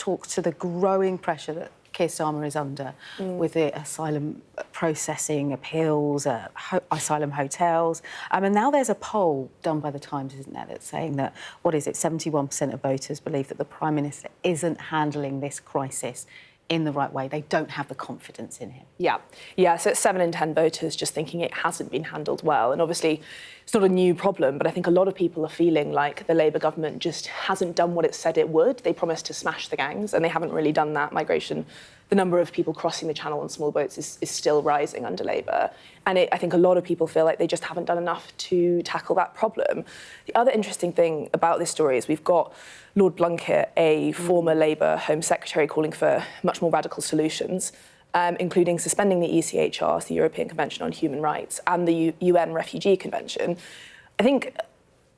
talks to the growing pressure that Keir Starmer is under with the asylum processing, appeals, asylum hotels. And now there's a poll done by the Times, isn't there, that's saying that, 71% of voters believe that the Prime Minister isn't handling this crisis in the right way. They don't have the confidence in him. Yeah, so it's 7 in 10 voters just thinking it hasn't been handled well. And obviously, it's not a new problem, but I think a lot of people are feeling like the Labour government just hasn't done what it said it would. They promised to smash the gangs, and they haven't really done that. Migration, the number of people crossing the Channel on small boats is still rising under Labour. And I think a lot of people feel like they just haven't done enough to tackle that problem. The other interesting thing about this story is we've got Lord Blunkett, a former Labour Home Secretary, calling for much more radical solutions, including suspending the ECHR, the European Convention on Human Rights, and the UN Refugee Convention. I think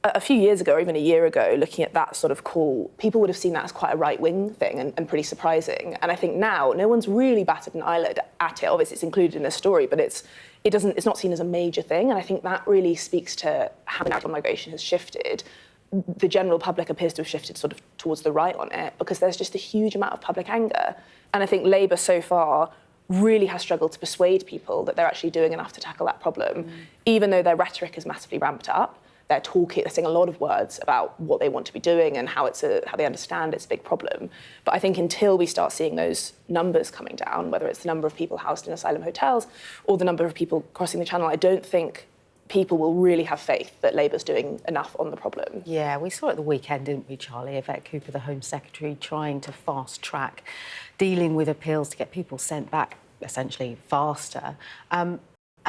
a few years ago, or even a year ago, looking at that sort of call, people would have seen that as quite a right-wing thing and pretty surprising. And I think now no one's really batted an eyelid at it. Obviously, it's included in the story, but it's not seen as a major thing. And I think that really speaks to how the narrative on migration has shifted. The general public appears to have shifted sort of towards the right on it because there's just a huge amount of public anger. And I think Labour so far really has struggled to persuade people that they're actually doing enough to tackle that problem, even though their rhetoric is massively ramped up. They're saying a lot of words about what they want to be doing and how they understand it's a big problem. But I think until we start seeing those numbers coming down, whether it's the number of people housed in asylum hotels or the number of people crossing the Channel, I don't think people will really have faith that Labour's doing enough on the problem. Yeah, we saw at the weekend, didn't we, Charlie, Yvette Cooper, the Home Secretary, trying to fast-track dealing with appeals to get people sent back, essentially, faster.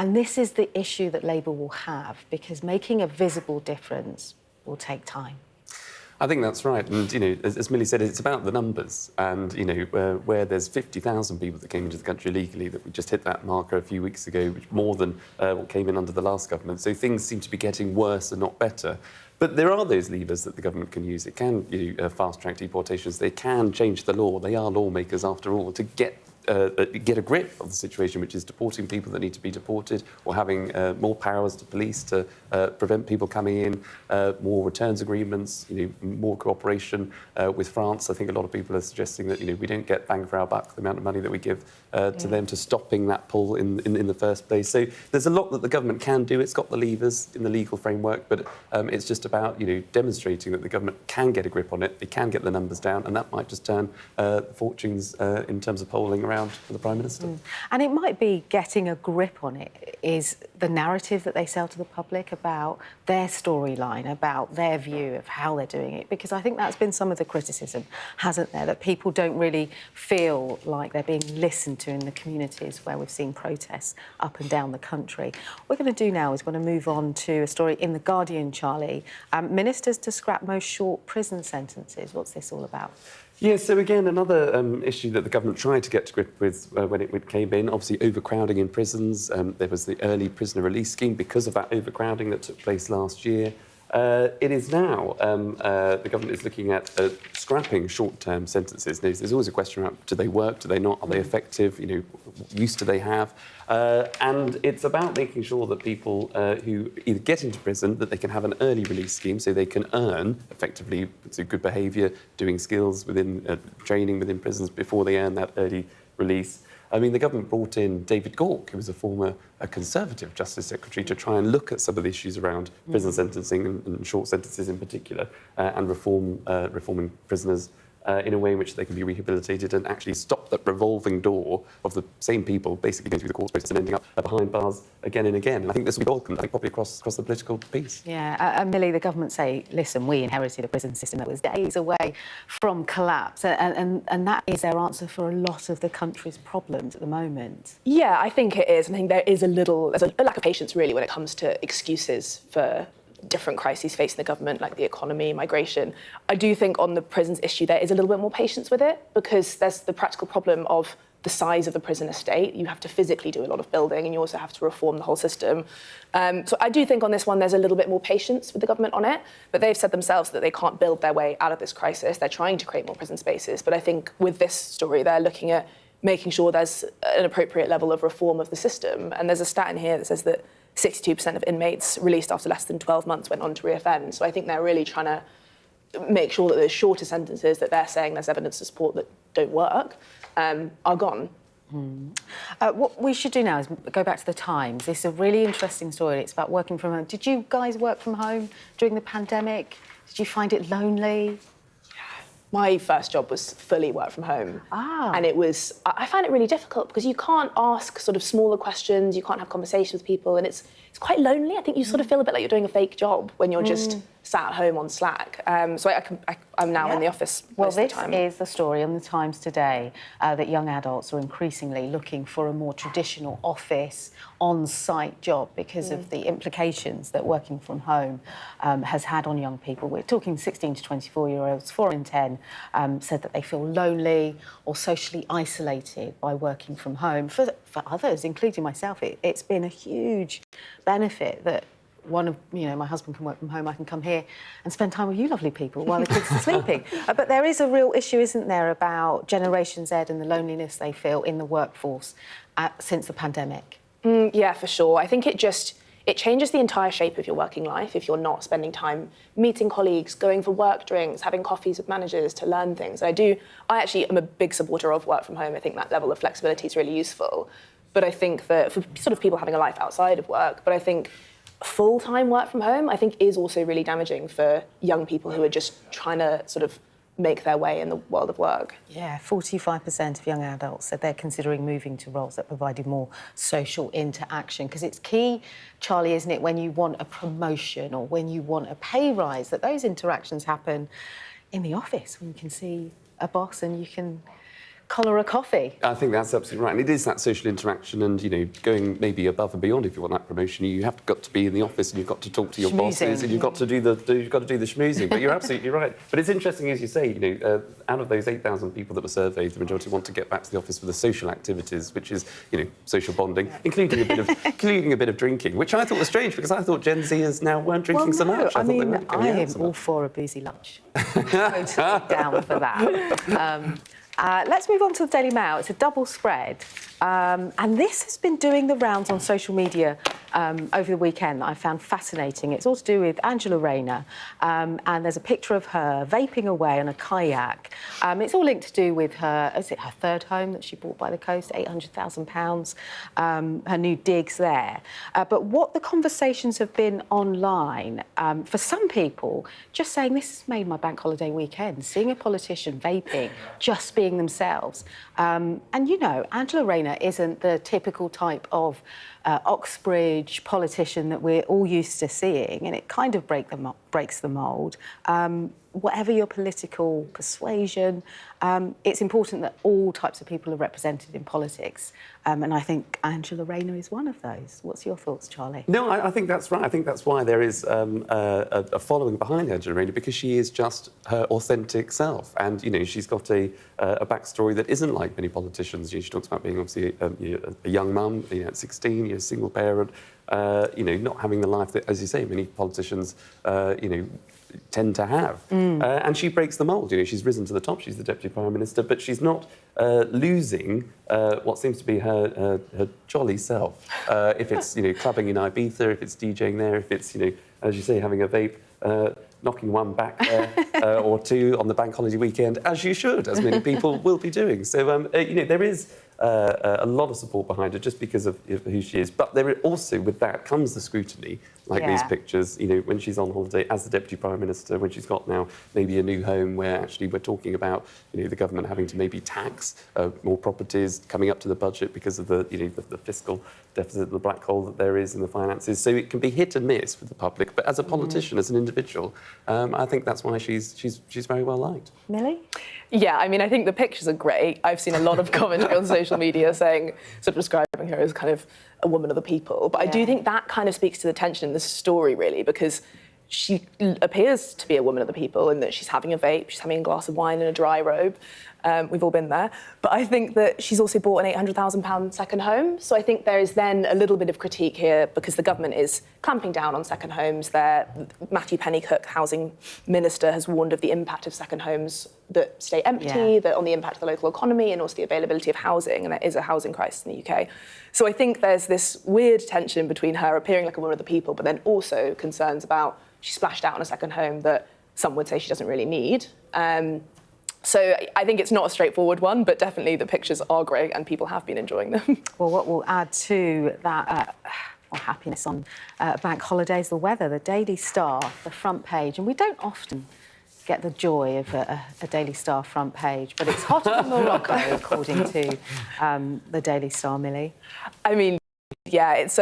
And this is the issue that Labour will have, because making a visible difference will take time. I think that's right. And, as Millie said, it's about the numbers. And, where there's 50,000 people that came into the country illegally, that we just hit that marker a few weeks ago, which more than what came in under the last government. So things seem to be getting worse and not better. But there are those levers that the government can use. It can fast-track deportations. They can change the law. They are lawmakers, after all, to get a grip of the situation, which is deporting people that need to be deported, or having more powers to police to prevent people coming in, more returns agreements, more cooperation with France. I think a lot of people are suggesting that we don't get bang for our buck, the amount of money that we give to them, to stopping that pull in the first place. So there's a lot that the government can do. It's got the levers in the legal framework, but it's just about demonstrating that the government can get a grip on it. They can get the numbers down, and that might just turn fortunes in terms of polling around for the Prime Minister. And it might be getting a grip on it is the narrative that they sell to the public about their storyline, about their view of how they're doing it, because I think that's been some of the criticism, hasn't there, that people don't really feel like they're being listened to in the communities where we've seen protests up and down the country. What we're going to do now is we're going to move on to a story in The Guardian, Charlie. Ministers to scrap most short prison sentences. What's this all about? Yeah, so again, another issue that the government tried to get to grip with when it came in, obviously overcrowding in prisons. There was the early prisoner release scheme because of that overcrowding that took place last year. It is now, the government is looking at scrapping short-term sentences. There's always a question around, do they work, do they not, are they effective, what use do they have? And it's about making sure that people who either get into prison, that they can have an early release scheme so they can earn, effectively, through good behaviour, doing skills within, training within prisons before they earn that early release. I mean, the government brought in David Gauke, who was a former Conservative Justice Secretary, to try and look at some of the issues around prison sentencing and short sentences in particular, and reforming prisoners in a way in which they can be rehabilitated and actually stop that revolving door of the same people basically going through the court process and ending up behind bars again and again. And I think this will be welcomed, probably across the political piece. Yeah, and Millie, the government say, listen, we inherited a prison system that was days away from collapse, and that is their answer for a lot of the country's problems at the moment. Yeah, I think it is. I think there's a lack of patience, really, when it comes to excuses for different crises facing the government, like the economy, migration. I do think on the prisons issue, there is a little bit more patience with it, because there's the practical problem of the size of the prison estate. You have to physically do a lot of building, and you also have to reform the whole system. So I do think on this one, there's a little bit more patience with the government on it, but they've said themselves that they can't build their way out of this crisis. They're trying to create more prison spaces. But I think with this story, they're looking at making sure there's an appropriate level of reform of the system. And there's a stat in here that says that 62% of inmates released after less than 12 months went on to reoffend. So I think they're really trying to make sure that those shorter sentences that they're saying there's evidence to support that don't work are gone. What we should do now is go back to the Times. This is a really interesting story. It's about working from home. Did you guys work from home during the pandemic? Did you find it lonely? My first job was fully work from home. And I found it really difficult because you can't ask sort of smaller questions, you can't have conversations with people, and it's quite lonely. I think you sort of feel a bit like you're doing a fake job when you're just sat at home on Slack. So I'm now in the office most of the time. Well, this is the story in the Times today that young adults are increasingly looking for a more traditional office, on-site job because of the implications that working from home has had on young people. We're talking 16 to 24-year-olds, 4 in 10 said that they feel lonely or socially isolated by working from home. For others, including myself, it's been a huge benefit that my husband can work from home, I can come here and spend time with you lovely people while the kids are sleeping. But there is a real issue, isn't there, about Generation Z and the loneliness they feel in the workforce since the pandemic? Yeah, for sure. I think it changes the entire shape of your working life if you're not spending time meeting colleagues, going for work drinks, having coffees with managers to learn things. I actually am a big supporter of work from home. I think that level of flexibility is really useful. But I think that for sort of people having a life outside of work, but I think full-time work from home, I think, is also really damaging for young people who are just trying to sort of make their way in the world of work. Yeah, 45% of young adults said they're considering moving to roles that provided more social interaction. Because it's key, Charlie, isn't it, when you want a promotion or when you want a pay rise, that those interactions happen in the office when you can see a boss and you can collar a coffee. I think that's absolutely right. And it is that social interaction and, going maybe above and beyond if you want that promotion. You have got to be in the office and you've got to talk to your bosses and you've got to do the schmoozing. But you're absolutely right. But it's interesting, as you say, out of those 8,000 people that were surveyed, the majority want to get back to the office for the social activities, which is, social bonding, including a bit of drinking, which I thought was strange because I thought Gen Zers now weren't drinking so much. I am all for a boozy lunch. Totally down for that. Let's move on to the Daily Mail. It's a double spread. And this has been doing the rounds on social media over the weekend that I found fascinating. It's all to do with Angela Rayner. And there's a picture of her vaping away on a kayak. It's all linked to do with her third home that she bought by the coast, £800,000, her new digs there. But what the conversations have been online, for some people, just saying this has made my bank holiday weekend, seeing a politician vaping, just being themselves. And, Angela Rayner isn't the typical type of Oxbridge politician that we're all used to seeing, and it kind of breaks the mould. Whatever your political persuasion, it's important that all types of people are represented in politics. And I think Angela Rayner is one of those. What's your thoughts, Charlie? No, I think that's right. I think that's why there is a following behind Angela Rayner, because she is just her authentic self. And, she's got a backstory that isn't like many politicians. She talks about being obviously a young mum, at 16, a single parent, not having the life that, as you say, many politicians, tend to have. And she breaks the mould. She's risen to the top. She's the Deputy Prime Minister, but she's not losing what seems to be her jolly self. If it's, clubbing in Ibiza, if it's DJing there, if it's, as you say, having a vape, knocking one back there or two on the bank holiday weekend, as you should, as many people will be doing. So, there is a lot of support behind her just because of who she is. But there also, with that, comes the scrutiny, like these pictures, when she's on holiday as the Deputy Prime Minister, when she's got now maybe a new home where actually we're talking about, the government having to maybe tax more properties coming up to the budget because of the fiscal deficit, the black hole that there is in the finances. So it can be hit and miss for the public. But as a politician, as an individual, I think that's why she's very well liked. Millie? Yeah, I think the pictures are great. I've seen a lot of commentary on social media sort of describing her as kind of a woman of the people. But I do think that kind of speaks to the tension in this story, really, because she appears to be a woman of the people in that she's having a vape, she's having a glass of wine in a dry robe. We've all been there. But I think that she's also bought an £800,000 second home. So I think there is then a little bit of critique here because the government is clamping down on second homes. Matthew Pennycook, Housing Minister, has warned of the impact of second homes that stay empty, that on the impact of the local economy and also the availability of housing. And there is a housing crisis in the UK. So I think there's this weird tension between her appearing like a woman of the people, but then also concerns about she splashed out on a second home that some would say she doesn't really need. So I think it's not a straightforward one, but definitely the pictures are great and people have been enjoying them. Well, what will add to that happiness on bank holidays, the weather, the Daily Star, the front page, and we don't often get the joy of a Daily Star front page, but it's hotter than Morocco, according to the Daily Star, Millie. I mean, yeah, it's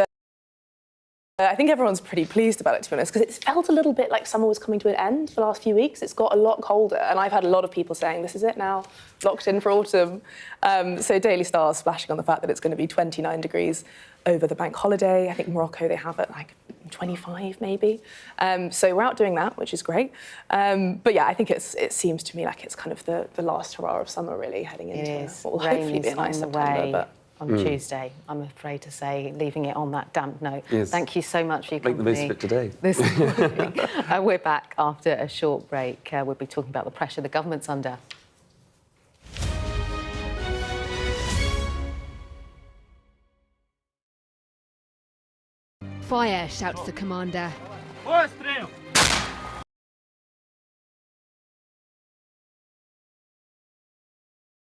I think everyone's pretty pleased about it, to be honest, because it felt a little bit like summer was coming to an end the last few weeks. It's got a lot colder, and I've had a lot of people saying, this is it now, locked in for autumn. So Daily Star splashing on the fact that it's going to be 29 degrees over the bank holiday. I think Morocco, they have it like 25 maybe. So we're out doing that, which is great. But yeah, I think it seems to me like it's kind of the last hurrah of summer, really, heading into what will hopefully be a nice September. But on Tuesday, I'm afraid to say, leaving it on that damp note. Yes. Thank you so much for your company. Make the most of it today. This morning. We're back after a short break. We'll be talking about the pressure the government's under. Fire, shouts the commander.